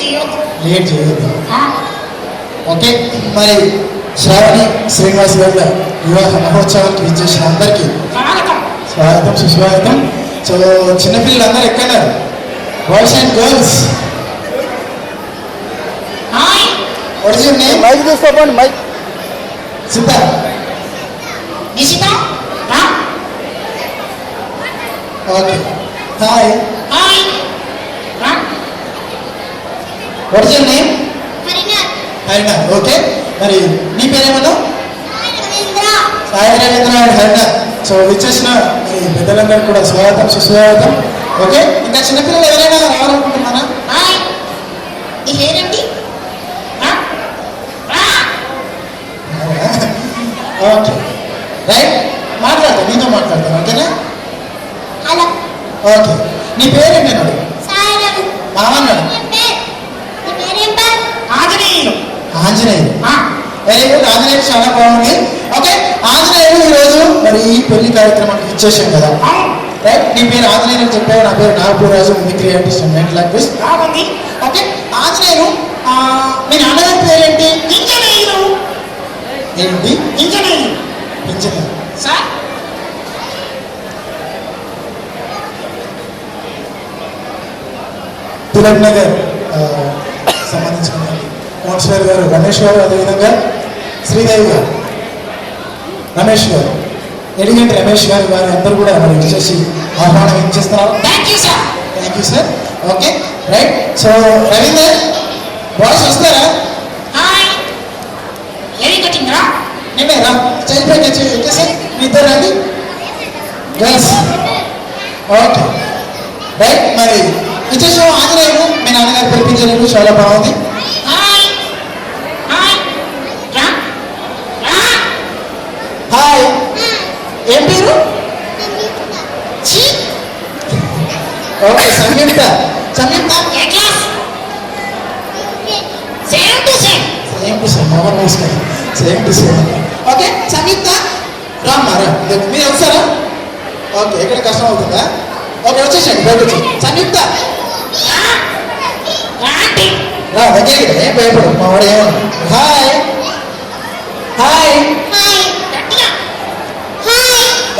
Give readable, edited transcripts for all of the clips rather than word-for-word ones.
Late చేయొద్దు. Okay, మరి శ్రావణి శ్రీనివాస్ గారి వివాహ మహోత్సవానికి విచ్చేసిన అందరికీ స్వాగతం, సుస్వాగతం. సో చిన్నపిల్లలందరూ ఎక్కన్నారు? Boys and girls, what is your name? Mike తీసుకోండి. మైక్ సిద్ధ. Okay, hi. What is your name? Harinath. Okay, మరి నీ పేరేమన్నా? సాయి రవీంద్ర అండ్ హరినాథ్. సో విచ్చేసిన పెద్దలందరూ కూడా స్వాగతం, సుస్వాగతం. ఓకే, ఇంకా చిన్నపిల్లలు ఎవరైనా రావాలనుకుంటున్నారా? ఓకే, రైట్, మాట్లాడతాను, నీతో మాట్లాడతాను. ఓకేనా? ఓకే, నీ పేరేంటి? అన్నాడు మామన్నాడు. ఆంజనేయులు. వెరీ గుడ్, ఆంజనేయులు చాలా బాగుంది. ఓకే, ఆంజనేయులు ఈరోజు మరి ఈ పెళ్లి కార్యక్రమానికి ఇచ్చేసాం కదా, రైట్? నీ పేరు ఆంజనేయులు చెప్పావు, నా పేరు Nagapuraju, mimicry artist and mental artist. Okay, Anjaneyulu మీ నాన్నగారి పేరేంటి? ఏంటి? ఇంజనీర్. సార్ తిలక్ నగర్ సంబంధించిన కౌన్సిలర్ గారు రమేష్ గారు, అదేవిధంగా శ్రీదేవి గారు, రమేష్ గారు, ఎడిగంటి రమేష్ గారు అందరూ కూడా మరి విశేషి ఆహ్వానం ఇచ్చేస్తున్నారు. Thank you sir. Okay, right. So Ravinder, boys వస్తారా? నేనే రా, చైల్డ్ ఎక్కేసి మీ ఇద్దరు రండి. Girls, okay, right. మరి ఇచ్చేసాం ఆంజనేయులు, మీ నాన్నగారు పిలిపించలేదు, చాలా బాగుంది. హాయ్, ఏం పేరు? Okay, Samyuktha. Samyuktha same to same. Okay, Samyuktha రామ్మా, రా. మీరు వస్తారా? ఓకే, ఎక్కడ కష్టం అవుతుందా? ఓకే, వచ్చేసండి, బయట వచ్చి. సంయుక్త రా, దగ్గరికి ఏం భయపడు, మా వాడు ఏమన్నా. Hi hi.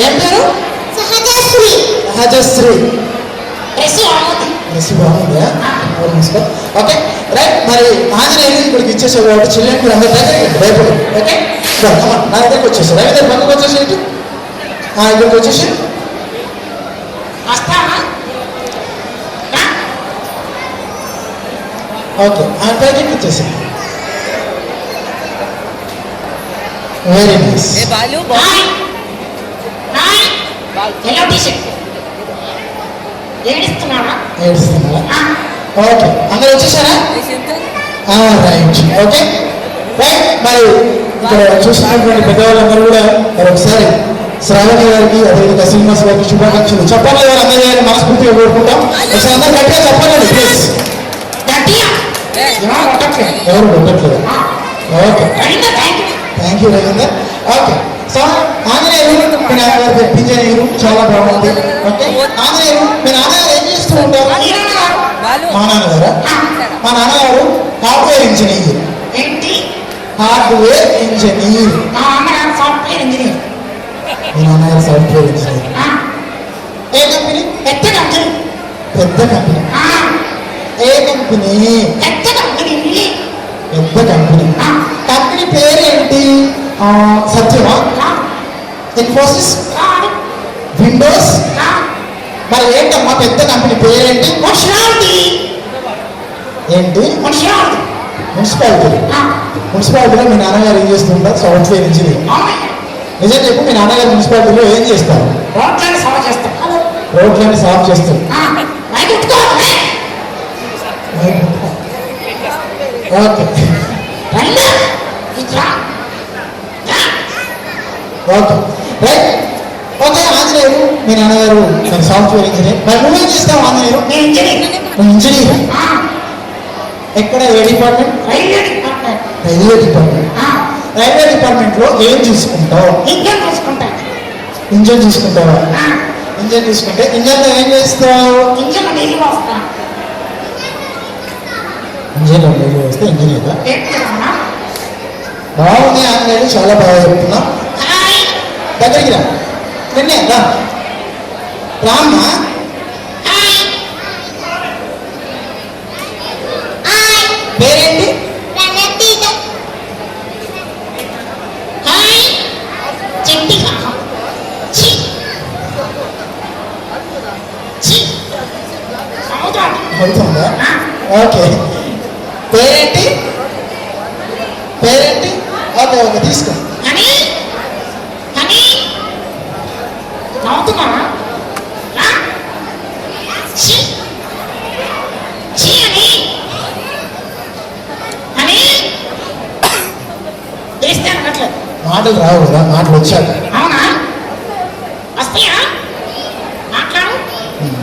ఏం పేరు? సహజశ్రీ. డ్రెస్ బాగుందా? Okay, right. మరి ఆంజనేయులు ఇక్కడికి ఇచ్చేసే కాబట్టి చిల్డ్రన్ మీరు అందరి దగ్గర భయపడు. ఓకే, నా దగ్గరికి వచ్చేసి రవీంద్ర పక్కకు వచ్చేసి ఇక్కడికి వచ్చేసి ఓకే, ఆయన ప్యాకెట్ ఇచ్చేసి. Very nice. ఏడుస్తున్నారా? ఓకే, అందరు వచ్చేసారా? రైట్. Okay, right. మరి ఇక్కడ చూసినటువంటి పెద్దవాళ్ళందరూ కూడా మరొకసారి శ్రావణి గారికి, అదేవిధంగా శ్రీనివాస్ గారికి శుభాకాంక్షలు చెప్పండి. వారు అందరి గారిని మనస్ఫూర్తిగా కోరుకుంటాం. ఒకసారి అందరూ గట్టిగా చెప్పండి ప్లీజ్. ఎవరు కొట్టట్లేదు. Okay, thank you Ravinder. Okay, so Anjaneyulu మీ నాన్నగారు తెప్పించనీరు, చాలా బాగుంది. ఓకే, ఆంజనేయులు మీ నాన్నగారు ఏం చేస్తూ ఉంటారు? మా నాన్నగారా? మా నాన్నగారు హార్డ్వేర్ ఇంజనీర్. Hardware engineer. మీ నాన్నగారు సాఫ్ట్వేర్ ఇంజనీర్. ఏ కంపెనీ? పెద్ద కంపెనీ. ఏ కంపెనీ? పెద్ద కంపెనీ. కంపెనీ పేరేంటి? సత్యమా? ఇన్ఫోసిస్? విండోస్? మరి ఏంటమ్మా పెద్ద కంపెనీ పేరేంటి? ఏంటి? మున్సిపాలిటీలో మీ నాన్నగారు ఏం చేస్తుంటారు? Software engineer. నిజం చెప్పు, మీ నాన్నగారు మున్సిపాలిటీలో ఏం చేస్తారు? రోడ్లని సాఫ్ చేస్తారు. Okay, okay, right. Okay, Anjaneyulu మీ నాన్నగారు సాఫ్ట్వేర్ ఇంజనీర్. మరి నువ్వేం చేస్తావు ఆంజనేయులు? ఇంజనీర్. ఎక్కడ? ఏ department? Railway department. Railway department లో ఏం చూసుకుంటావు? ఇంజన్ చూసుకుంటావా? ఇంజన్ చూసుకుంటే ఇంజన్ లో ఏం చేస్తావు? ఇంజనీర్ వస్తే ఇంజనీర్ బాగుంది. ఆంజనేయులు చాలా బాగా చెప్తున్నా. దగ్గరికి రా విన్నే రా రామ్మా. పేరేంటి? అవుతుందా? ఓకే. పేరేంటి? పేరేంటి? ఓకే ఓకే తీసుకో. మాటలు రావు కదా, మాటలు వచ్చాక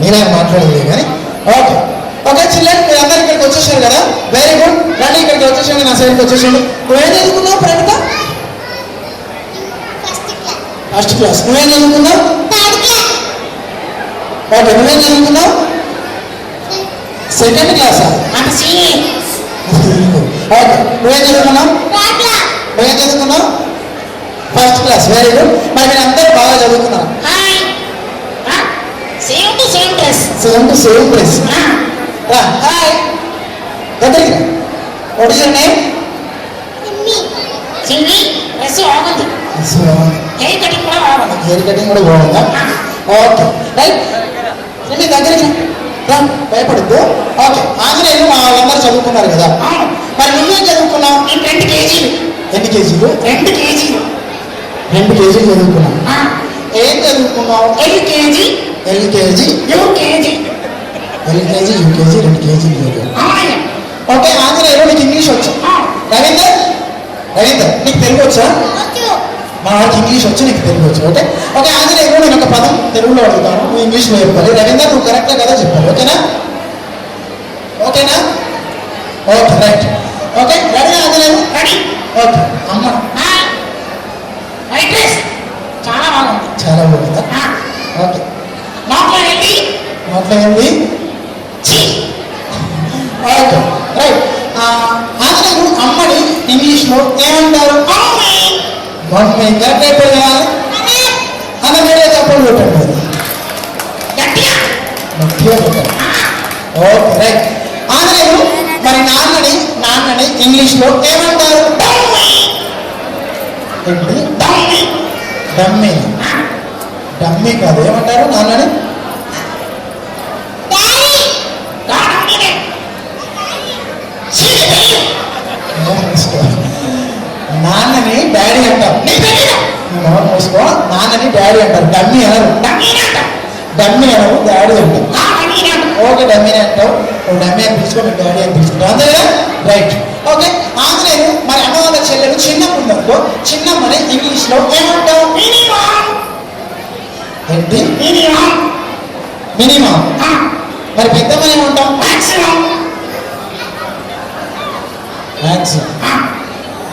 నేనే మాట్లాడలేదు కానీ. ఓకే ఓకే చిల్డ్రన్, మీరు అందరు ఇక్కడికి వచ్చేసారు కదా, వెరీ గుడ్. రండి ఇక్కడికి వచ్చేసండి, నా సైడ్కి వచ్చేసండి. నువ్వేం చదువుకున్నావు ప్రణిత? First class. నువ్వేం చదువుకున్నావు? ఓకే. నువ్వేం చదువుకున్నావు? సెకండ్ క్లాసా? ఓకే. నువ్వేం చదువుకున్నావు? నువ్వేం చదువుకున్నావు? First class. Very good. మరి మీరు అందరూ బాగా చదువుకున్నారు. Same to same dress. Hi దగ్గరికి. What is your name? Hair cutting కూడా బాగుందా? Okay right. మీ దగ్గరికి భయపడద్దు. ఓకే. ఆంజనేయులు మా వాళ్ళందరూ చదువుకున్నారు కదా, మరి నువ్వేం చదువుకున్నావు? 2 కేజీలు. ఎన్ని కేజీలు? 2 కేజీలు. 2 కేజీలు చదువుకున్నావు. ఏం చదువుకున్నావు? LKG, UKG. ఎల్కేజీ, యూకేజీ 2 కేజీలు. ఓకే. ఆంజనేయులు నీకు ఇంగ్లీష్ వచ్చు. రవీందర్ నీకు తెలుగు వచ్చా? మా వాళ్ళకి ఇంగ్లీష్ వచ్చి నీకు తెలుగు వచ్చు. Okay okay. ఆంజనేయులు నేను ఒక పదం తెలుగులో అడుగుతాను, నువ్వు ఇంగ్లీష్లో చెప్పాలి. రవీందర్ నువ్వు కరెక్ట్గా కదా చెప్పాలి. ఓకేనా? ఓకేనా? Okay right. Okay ready Anjaneyulu? Ready. Okay. అమ్మ చాలా బాగుంది. చాలా బాగుందా? ఓకే. నోట్లో ఏంటి? Okay right. ఆంజనేయులు అమ్మని ఇంగ్లీష్లో ఏమంటారు? మమ్మీ. కరెక్ట్ అయిపోయింది కదా? అన్న మీరే చెప్పండి పెట్టండి. గట్టిగా పెట్టండి. Okay right. ఆంజనేయులు మరి నాన్నని ఇంగ్లీష్లో ఏమంటారు? ఏంటి? డమ్మీ. డమ్మీ కాదు, ఏమంటారు నాన్నని? నాన్నని డాడీ అంటారు. మూసుకో. నాన్నని డాడీ అంటారు, డమ్మీ అనరు. డమ్మీ అనరు, డాడీ అంటారు. ఓకే డమ్మీని అంటావు. డమ్మీ అని పిలుచుకో, మీ డాడీ అని పిలుచుకుంటావు అంతే కదా? రైట్. ఓకే. ఆంజనేయులు మరి అన్న వాళ్ళ చెల్లెలు చిన్నప్పుడు చిన్నమ్మని ఇంగ్లీష్లో ఏమంటావు? ఏంటి? మినిమం. మరి పెద్దమ్మని ఏమంటాం? మ్యాక్సిమం.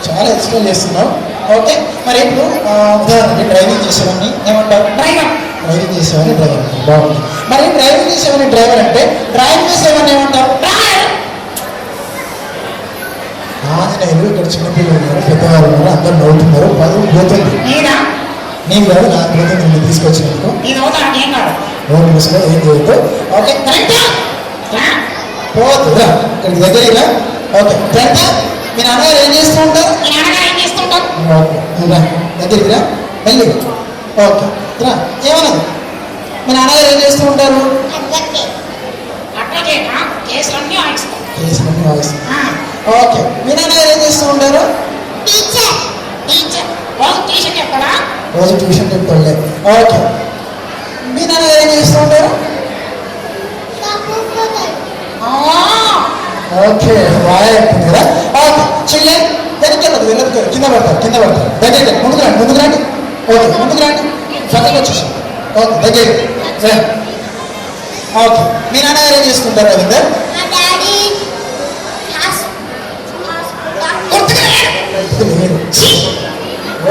చాలా ఎక్స్ప్లెయిన్ చేస్తున్నావు. ఓకే. మరి ఇప్పుడు ఉదాహరణకి డ్రైవింగ్ చేసేవాడిని ఏమంటావు? డ్రైవింగ్ చేసేవాడిని డ్రైవర్. బాగుంది. మరి డ్రైవింగ్ చేసేవాడిని డ్రైవర్ అంటే, డ్రైవింగ్ చేసేవాడిని ఏమంటావు? ఆంజనేయులు ఇక్కడ చిన్నపిల్లలు ఉన్నారు, పెద్దవాళ్ళు ఉన్నారు, అందరూ నవ్వుతున్నారు. పదవి పోతుంది. నీకు కాదు, నాకు పోతుంది. నిన్ను తీసుకొచ్చినందుకు నోటు మూసుకో, ఏం చేయొద్దు. ఓకే పోతురా ఇక్కడికి దగ్గరగా. ఓకే ఫ్రెండ్, మీ నాన్నగారు ఏం చేస్తూ ఉంటారు? ఓకే రా దగ్గరికి రా వెళ్ళి. ఓకే రా. ఏమన్నది? మీ నాన్నగారు ఏం చేస్తూ ఉంటారు? కేసులన్నీ వాయిస్తారు. ఓకే. మీ నాన్నగారు ఏం చేస్తూ ఉంటారు? రోజు ట్యూషన్ చెప్తాడులే. ఓకే. మీ నాన్నగారు ఏం చేస్తూ ఉంటారు? ఓకే బాగా చెప్తుంది కదా. ఓకే చిల్డ్రన్ వెనక్కి వెళ్ళదు, కింద పడతారు. దగ్గరికి ముందుకు రండి. ఓకే ముందుకు రండి. పక్కకి వచ్చేసి. ఓకే దగ్గరికి. ఓకే. మీ నాన్నగారు ఏం చేస్తుంటారు రవీందర్?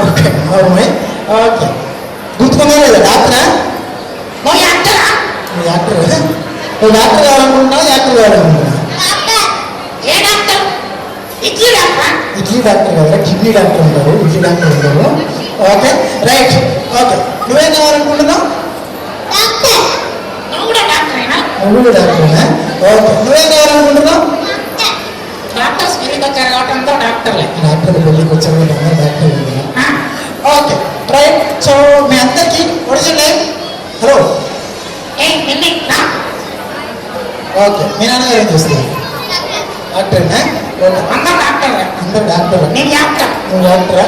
Okay okay. గుర్తుకున్నా లేదా? డాక్టరా? నువ్వు డాక్టర్ కావాలనుకుంటున్నావు? యాక్టర్ కావాలనుకుంటున్నా? ఏ డాక్టర్? ఇడ్లీ డాక్టర్ కదా, కిడ్నీ డాక్టర్ ఉంటారు, ఇడ్లీ డాక్టర్ ఉంటారు. Okay right. ఓకే నువ్వేం కావాలనుకుంటున్నావు? నువ్వు కూడా డాక్టరేనా? ఓకే నువ్వేం కావాలనుకుంటున్నావు? డాక్టర్ పెళ్ళికి వచ్చారు కాబట్టి డాక్టర్లే. డాక్టర్ పెళ్ళికి వచ్చారు కాబట్టి డాక్టర్. Okay right. సో మీ అందరికి ఒరిజినల్ నేమ్? హలో ఓకే మీ నాన్నగారు ఏం చేస్తారు? డాక్టర్నా? అందరూ డాక్టర్. నువ్వు డాక్టరా?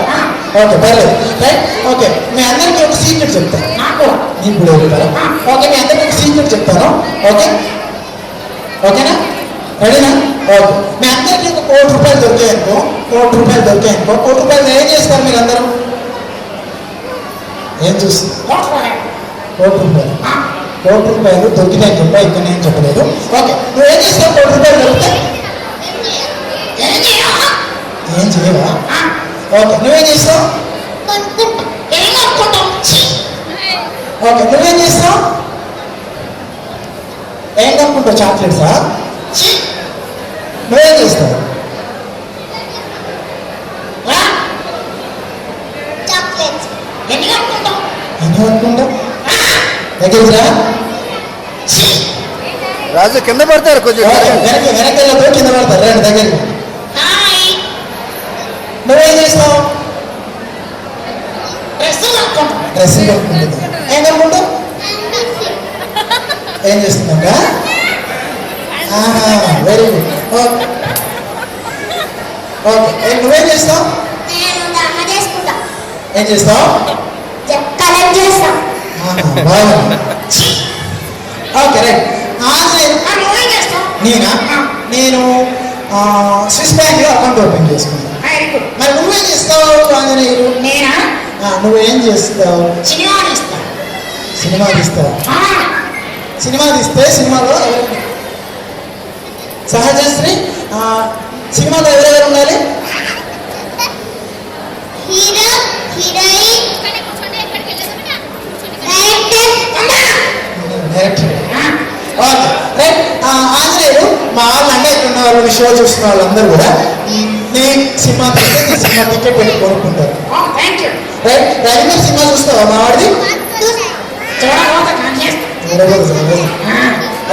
ఓకే పర్లేదు రైట్. ఓకే మీ అందరికీ ఒక సీక్రెట్ చెప్తాను. నీకు కూడా చెప్తారా? ఓకే మీ అందరికీ ఒక సీక్రెట్ చెప్తాను. ఓకే ఓకేనా? రెడీనా? ఓకే మీ అందరికీ ఒక ₹1,00,00,000 దొరికాయనుకో, ₹1,00,00,000 ఏం చేస్తారు మీరు అందరూ? ఏం చూస్తారు? ₹1,00,00,000 దొరికినాయని చెప్పా, ఇక్కడ నేను చెప్పలేదు. ఓకే నువ్వేం చేస్తావు? ₹1,00,00,000 దొరికితే ఏం చేయవా? ఓకే నువ్వేం చేస్తావు? ఓకే నువ్వేం చేస్తావు? ఏం కనుక్కుంటావు? చాక్లెట్సా? నువ్వేం చేస్తావు? ఎన్ని కనుక్కుంటావు? దగ్గర రాజు కింద పడతారు, కొంచెం వెనకెళ్ళతో కింద పడతారు. రెండు దగ్గరికి. నువ్వేం చేస్తావు? డ్రెస్సింగ్ కనుక్కుంటుంది. ఏం కనుక్కుంటావు? ఏం చేస్తుందంట? Very good. ఓకే నువ్వేం చేస్తావు? ఏం చేస్తావు? బాగుంది. Okay right. నేనా? నేను స్విస్ బ్యాంక్ లో అకౌంట్ ఓపెన్ చేసుకున్నాను. మరి నువ్వేం చేస్తావు ఆంజనేయులు? నువ్వేం చేస్తావు? సినిమా తీస్తావు. సినిమా తీస్తే సినిమాలో సహజశ్రీ సినిమాలో ఎవరెవరు ఉండాలి? Okay right. ఆంజనేయులు మా వాళ్ళు అంటే ఇక్కడ ఉన్న వాళ్ళు, షో చూస్తున్న వాళ్ళందరూ కూడా నీ సినిమా తీస్తే నీ సినిమా టికెట్ పెట్టి కొనుక్కుంటారు. రైట్. రవీంద్ర సినిమా చూస్తావా మా వాడిది?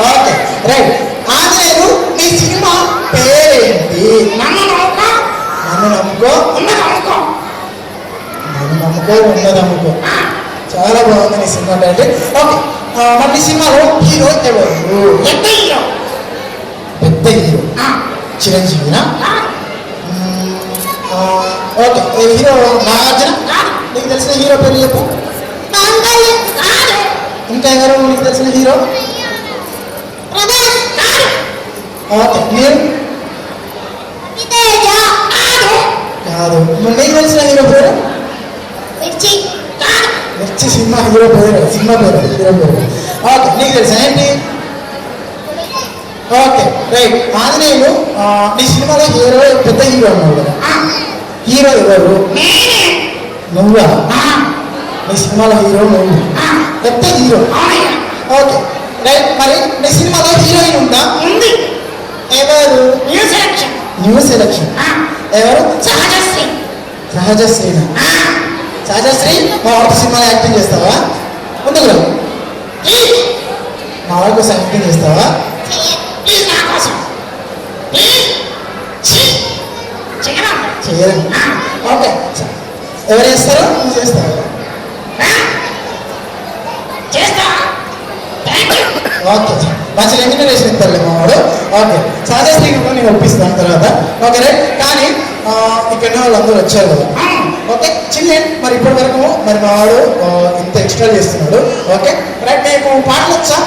Okay right. ఆంజనేయులు నీ సినిమా పేరేంటి? నన్ను నమ్ముకో ఉన్నదమ్ముకో. చాలా బాగుంది నీ సినిమా అంటే. ఓకే మరి సినిమాలో హీరో ఎవరు? పెద్ద హీరో చిరంజీవినా? Okay hero Nagarjuna. నీకు తెలిసిన హీరో పేరు చెప్పు. ఇంకా ఎవరు నీకు తెలిసిన హీరో? ఓకే మీరు? కాదు. నీకు తెలిసిన హీరో పేరు? మిర్చి సినిమా హీరో పేరు, సినిమా పేరు హీరో పేరు. ఓకే నీకు తెలుసా ఏంటి? Okay right. ఆంజనేయులు నీ సినిమాలో హీరో పెద్ద హీరో అన్నావు కదా, హీరో ఎవరు? నువ్వా? నీ సినిమాలో హీరో నువ్వు, పెద్ద హీరో. Okay right. మరి నీ సినిమాలో హీరోయిన్ ఉందా? ఉంది. ఎవరు? New selection. ఎవరు? సహజశ్రీనా? సహజశ్రీ మా వాడికి సినిమాలో యాక్టింగ్ చేస్తావా? ముందుకు మా వాడి కోసం యాక్టింగ్ చేస్తావా? చేయరు. ఓకే ఎవరు చేస్తారో నువ్వు చేస్తావా? ఓకే మంచి రెమ్యూనరేషన్ ఇస్తారులే మా వాడు. ఓకే సహజశ్రీ కూడా నేను ఒప్పిస్తాను తర్వాత. Okay right. కానీ ఇక్కడ వాళ్ళందరూ వచ్చారు కదా. ఓకే చిల్లేండి. మరి ఇప్పటి వరకు మరి మా వాడు ఇంత ఎక్స్ట్రా చేస్తున్నాడు. Okay right. మీకు పాటలు వచ్చా?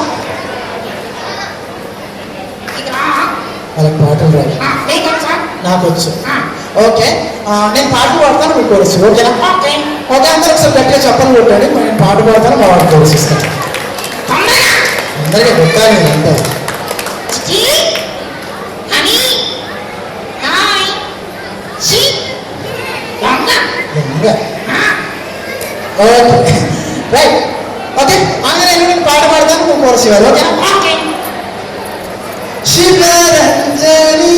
వాళ్ళకి పాటలు రాదు, నాకు వచ్చు. ఓకే నేను పాటలు పాడతాను, మీకు కోరసు. ఓకేనా? ఓకే అందరూ ఒకసారి గట్టిగా చెప్పలు కొట్టాడు. నేను పాట పాడతాను, మా వాడికి కోరసిస్తాను. అందరికీ కొట్టాలి అంటే ఓకే రైట్. ఓకే ఆంజనేయులు నేను పాట పాడతాను, నువ్వు కోరసు ఇవ్వాలి. ఓకేనా? శివరంజని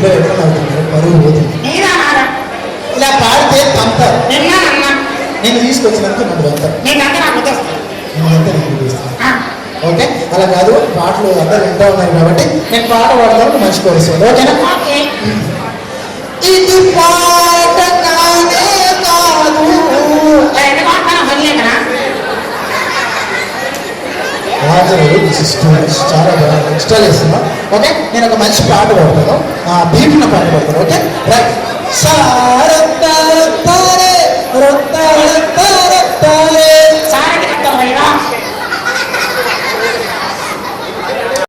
పిల్లలు ఎట్లా నవ్వుతున్నారు, పరువు పోతుంది. నీదా నాదా ఇలా పాడితే తంతారు. నిన్నా నేను తీసుకొచ్చినందుకు నన్ను వెళ్తారు. నీకంటే నాకు ఉద్దేశం. నేనంతా నేను చేస్తాను. ఓకే, అలా కాదు, పాటలు అందరూ వింటూ ఉన్నారు కాబట్టి నేను పాట పాడతాను, మంచి కోరుస్తాను. ఓకేనా? ఓకే ఇది పాట కానే కాదు. ఎందుకు అంటాను వదిలేకనా రాజు చాలా బాగా ఎక్స్ట్రా చేస్తున్నా. ఓకే, నేను ఒక మంచి పాట పాడతాను, బీట్ ఉన్న పాట పాడతాను. Okay, right. సారంతా